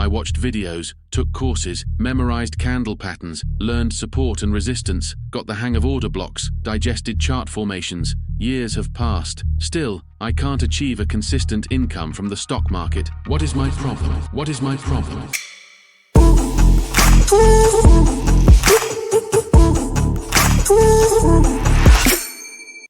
I watched videos, took courses, memorized candle patterns, learned support and resistance, got the hang of order blocks, digested chart formations. Years have passed. Still, I can't achieve a consistent income from the stock market. What is my problem? What is my problem?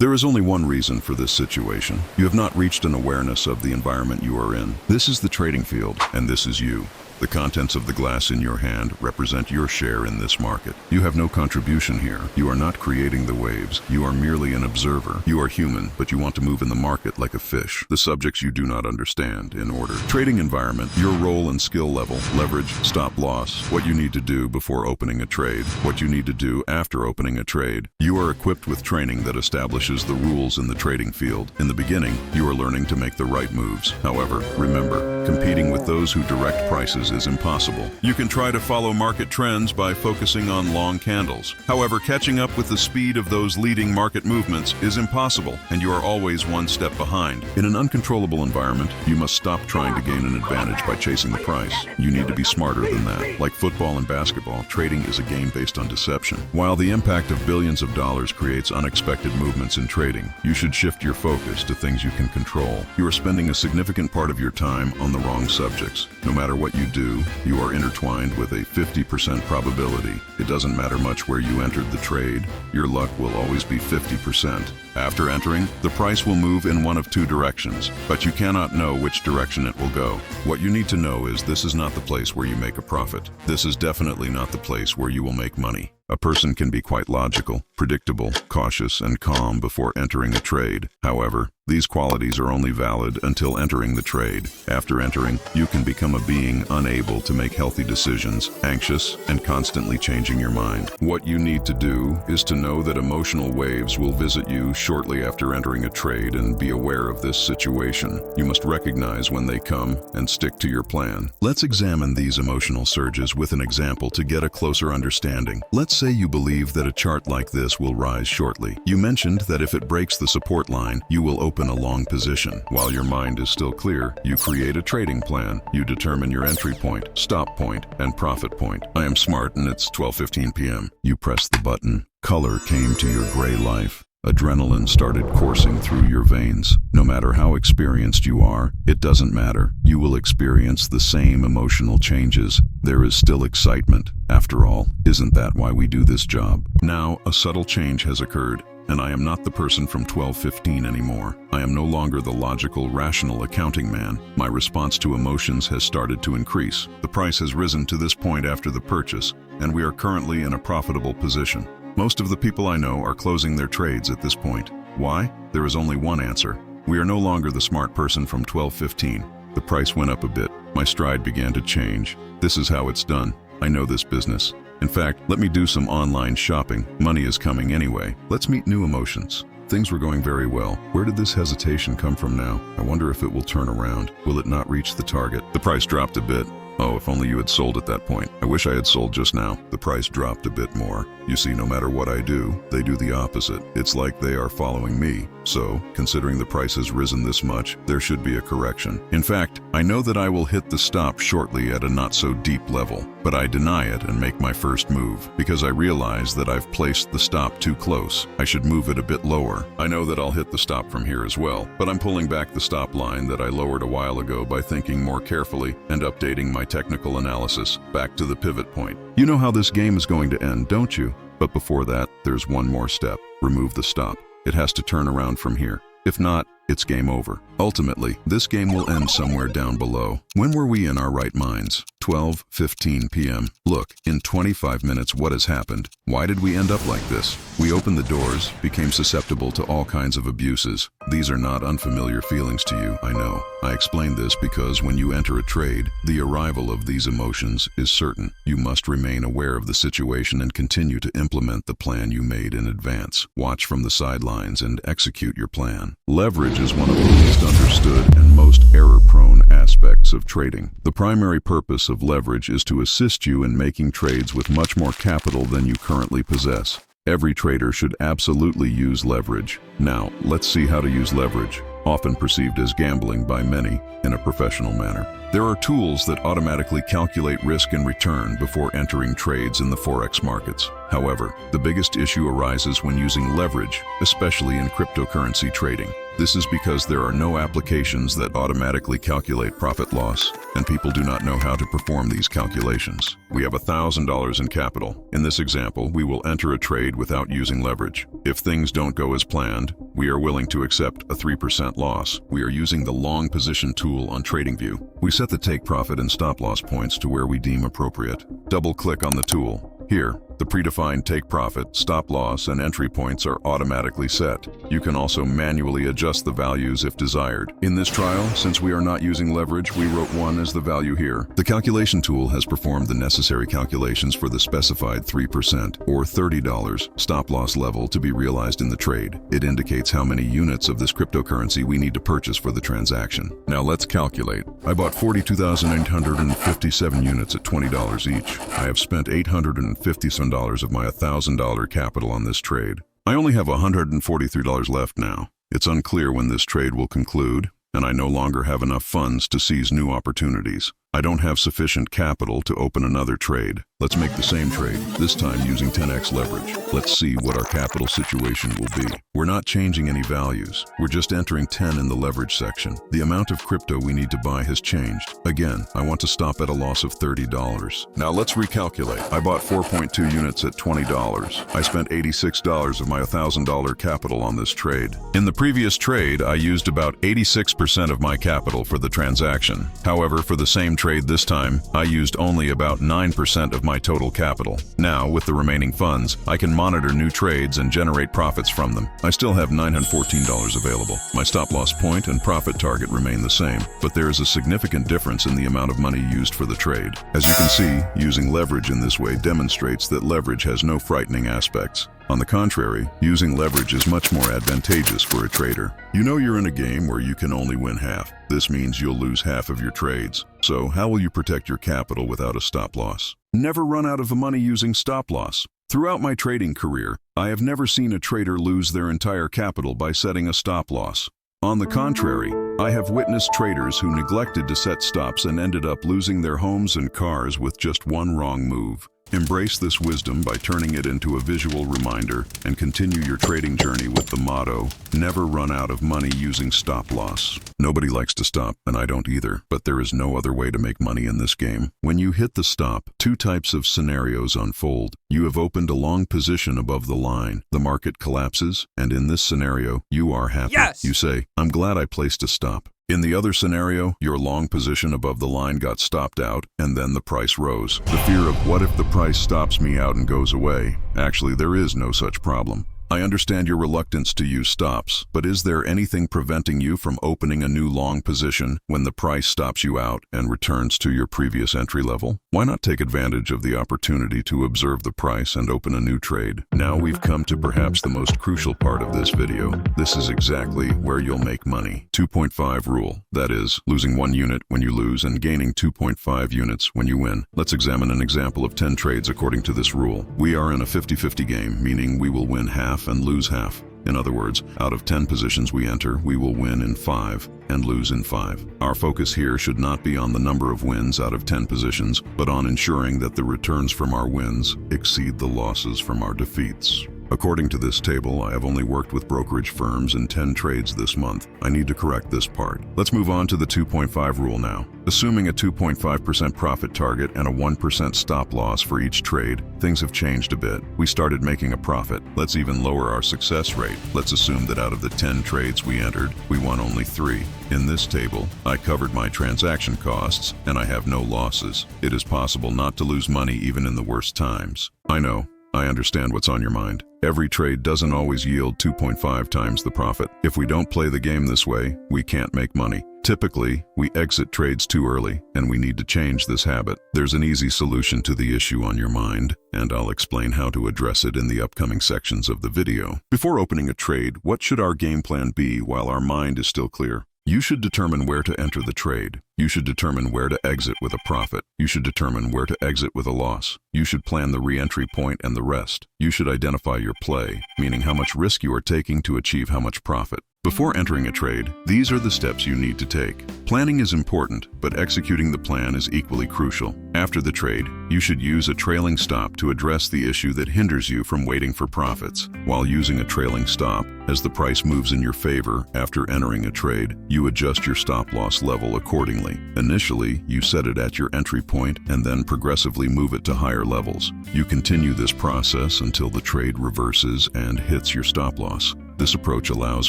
There is only one reason for this situation. You have not reached an awareness of the environment you are in. This is the trading field, and this is you. The contents of the glass in your hand represent your share in this market. You have no contribution here. You are not creating the waves. You are merely an observer. You are human, but you want to move in the market like a fish. The subjects you do not understand in order. Trading environment, your role and skill level, leverage, stop loss, what you need to do before opening a trade, what you need to do after opening a trade. You are equipped with training that establishes the rules in the trading field. In the beginning, you are learning to make the right moves. However, remember, competing with those who direct prices is impossible. You can try to follow market trends by focusing on long candles. However, catching up with the speed of those leading market movements is impossible, and you are always one step behind. In an uncontrollable environment, you must stop trying to gain an advantage by chasing the price. You need to be smarter than that. Like football and basketball, trading is a game based on deception. While the impact of billions of dollars creates unexpected movements in trading, you should shift your focus to things you can control. You are spending a significant part of your time on the wrong subjects. No matter what you do, you are intertwined with a 50% probability. It doesn't matter much where you entered the trade, your luck will always be 50%. After entering, the price will move in one of two directions, but you cannot know which direction it will go. What you need to know is this is not the place where you make a profit. This is definitely not the place where you will make money. A person can be quite logical, predictable, cautious, and calm before entering a trade. However, these qualities are only valid until entering the trade. After entering, you can become a being unable to make healthy decisions, anxious, and constantly changing your mind. What you need to do is to know that emotional waves will visit you shortly after entering a trade and be aware of this situation. You must recognize when they come and stick to your plan. Let's examine these emotional surges with an example to get a closer understanding. Let's say you believe that a chart like this will rise shortly. You mentioned that if it breaks the support line, you will open a long position. While your mind is still clear, you create a trading plan. You determine your entry point, stop point, and profit point. I am smart and it's 12:15 p.m. You press the button. Color came to your gray life. Adrenaline started coursing through your veins. No matter how experienced you are, it doesn't matter. You will experience the same emotional changes. There is still excitement. After all, isn't that why we do this job? Now, a subtle change has occurred, and I am not the person from 12:15 anymore. I am no longer the logical, rational accounting man. My response to emotions has started to increase. The price has risen to this point after the purchase, and we are currently in a profitable position. Most of the people I know are closing their trades at this point. Why? There is only one answer. We are no longer the smart person from 12:15. The price went up a bit. My stride began to change. This is how it's done. I know this business. In fact, let me do some online shopping. Money is coming anyway. Let's meet new emotions. Things were going very well. Where did this hesitation come from now? I wonder if it will turn around. Will it not reach the target? The price dropped a bit. Oh, if only you had sold at that point. I wish I had sold just now. The price dropped a bit more. You see, no matter what I do, they do the opposite. It's like they are following me. So, considering the price has risen this much, there should be a correction. In fact, I know that I will hit the stop shortly at a not-so-deep level, but I deny it and make my first move, because I realize that I've placed the stop too close. I should move it a bit lower. I know that I'll hit the stop from here as well, but I'm pulling back the stop line that I lowered a while ago by thinking more carefully and updating my technical analysis back to the pivot point. You know how this game is going to end, don't you? But before that, there's one more step. Remove the stop. It has to turn around from here. If not, it's game over. Ultimately, this game will end somewhere down below. When were we in our right minds? 12:15 p.m. Look, in 25 minutes, what has happened? Why did we end up like this? We opened the doors, became susceptible to all kinds of abuses. These are not unfamiliar feelings to you, I know. I explain this because when you enter a trade, the arrival of these emotions is certain. You must remain aware of the situation and continue to implement the plan you made in advance. Watch from the sidelines and execute your plan. Leverage is one of the least understood and most error-prone aspects of trading. The primary purpose of leverage is to assist you in making trades with much more capital than you currently possess. Every trader should absolutely use leverage. Now, let's see how to use leverage, often perceived as gambling by many, in a professional manner. There are tools that automatically calculate risk and return before entering trades in the Forex markets. However, the biggest issue arises when using leverage, especially in cryptocurrency trading. This is because there are no applications that automatically calculate profit loss, and people do not know how to perform these calculations. We have $1,000 in capital. In this example, we will enter a trade without using leverage. If things don't go as planned, we are willing to accept a 3% loss. We are using the long position tool on TradingView. We set the take profit and stop loss points to where we deem appropriate. Double-click on the tool. Here, the predefined take profit, stop loss, and entry points are automatically set. You can also manually adjust the values if desired. In this trial, since we are not using leverage, we wrote 1 as the value here. The calculation tool has performed the necessary calculations for the specified 3% or $30 stop loss level to be realized in the trade. It indicates how many units of this cryptocurrency we need to purchase for the transaction. Now let's calculate. I bought 42,857 units at $20 each. I have spent $857 of my $1,000 capital on this trade. I only have $143 left now. It's unclear when this trade will conclude, and I no longer have enough funds to seize new opportunities. I don't have sufficient capital to open another trade. Let's make the same trade, this time using 10x leverage. Let's see what our capital situation will be. We're not changing any values. We're just entering 10 in the leverage section. The amount of crypto we need to buy has changed. Again, I want to stop at a loss of $30. Now let's recalculate. I bought 4.2 units at $20. I spent $86 of my $1,000 capital on this trade. In the previous trade, I used about 86% of my capital for the transaction. However, for the same trade this time, I used only about 9% of my total capital. Now, with the remaining funds, I can monitor new trades and generate profits from them. I still have $914 available. My stop loss point and profit target remain the same, but there is a significant difference in the amount of money used for the trade. As you can see, using leverage in this way demonstrates that leverage has no frightening aspects. On the contrary, using leverage is much more advantageous for a trader. You know you're in a game where you can only win half. This means you'll lose half of your trades. So how will you protect your capital without a stop loss? Never run out of the money using stop loss. Throughout my trading career, I have never seen a trader lose their entire capital by setting a stop loss. On the contrary, I have witnessed traders who neglected to set stops and ended up losing their homes and cars with just one wrong move. Embrace this wisdom by turning it into a visual reminder and continue your trading journey with the motto, never run out of money using stop loss. Nobody likes to stop, and I don't either, but there is no other way to make money in this game. When you hit the stop, 2 types of scenarios unfold. You have opened a long position above the line. The market collapses, and in this scenario, you are happy. Yes! You say, I'm glad I placed a stop. In the other scenario, your long position above the line got stopped out, and then the price rose. The fear of what if the price stops me out and goes away? Actually, there is no such problem. I understand your reluctance to use stops, but is there anything preventing you from opening a new long position when the price stops you out and returns to your previous entry level? Why not take advantage of the opportunity to observe the price and open a new trade? Now we've come to perhaps the most crucial part of this video. This is exactly where you'll make money. 2.5 rule. That is, losing 1 unit when you lose and gaining 2.5 units when you win. Let's examine an example of 10 trades according to this rule. We are in a 50-50 game, meaning we will win half and lose half. In other words, out of 10 positions we enter, we will win in 5 and lose in 5. Our focus here should not be on the number of wins out of 10 positions, but on ensuring that the returns from our wins exceed the losses from our defeats. According to this table, I have only worked with brokerage firms in 10 trades this month. I need to correct this part. Let's move on to the 2.5 rule now. Assuming a 2.5% profit target and a 1% stop loss for each trade, things have changed a bit. We started making a profit. Let's even lower our success rate. Let's assume that out of the 10 trades we entered, we won only 3. In this table, I covered my transaction costs, and I have no losses. It is possible not to lose money even in the worst times. I know. I understand what's on your mind. Every trade doesn't always yield 2.5 times the profit. If we don't play the game this way, we can't make money. Typically, we exit trades too early, and we need to change this habit. There's an easy solution to the issue on your mind, and I'll explain how to address it in the upcoming sections of the video. Before opening a trade, what should our game plan be while our mind is still clear? You should determine where to enter the trade. You should determine where to exit with a profit. You should determine where to exit with a loss. You should plan the re-entry point and the rest. You should identify your play, meaning how much risk you are taking to achieve how much profit. Before entering a trade, these are the steps you need to take. Planning is important, but executing the plan is equally crucial. After the trade, you should use a trailing stop to address the issue that hinders you from waiting for profits. While using a trailing stop, as the price moves in your favor after entering a trade, you adjust your stop loss level accordingly. Initially, you set it at your entry point and then progressively move it to higher levels. You continue this process until the trade reverses and hits your stop loss. This approach allows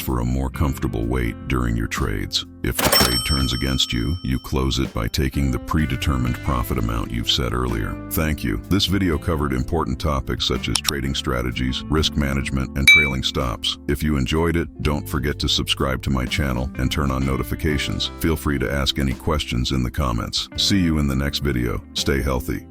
for a more comfortable wait during your trades. If the trade turns against you, you close it by taking the predetermined profit amount you've set earlier. Thank you. This video covered important topics such as trading strategies, risk management, and trailing stops. If you enjoyed it, don't forget to subscribe to my channel and turn on notifications. Feel free to ask any questions in the comments. See you in the next video. Stay healthy.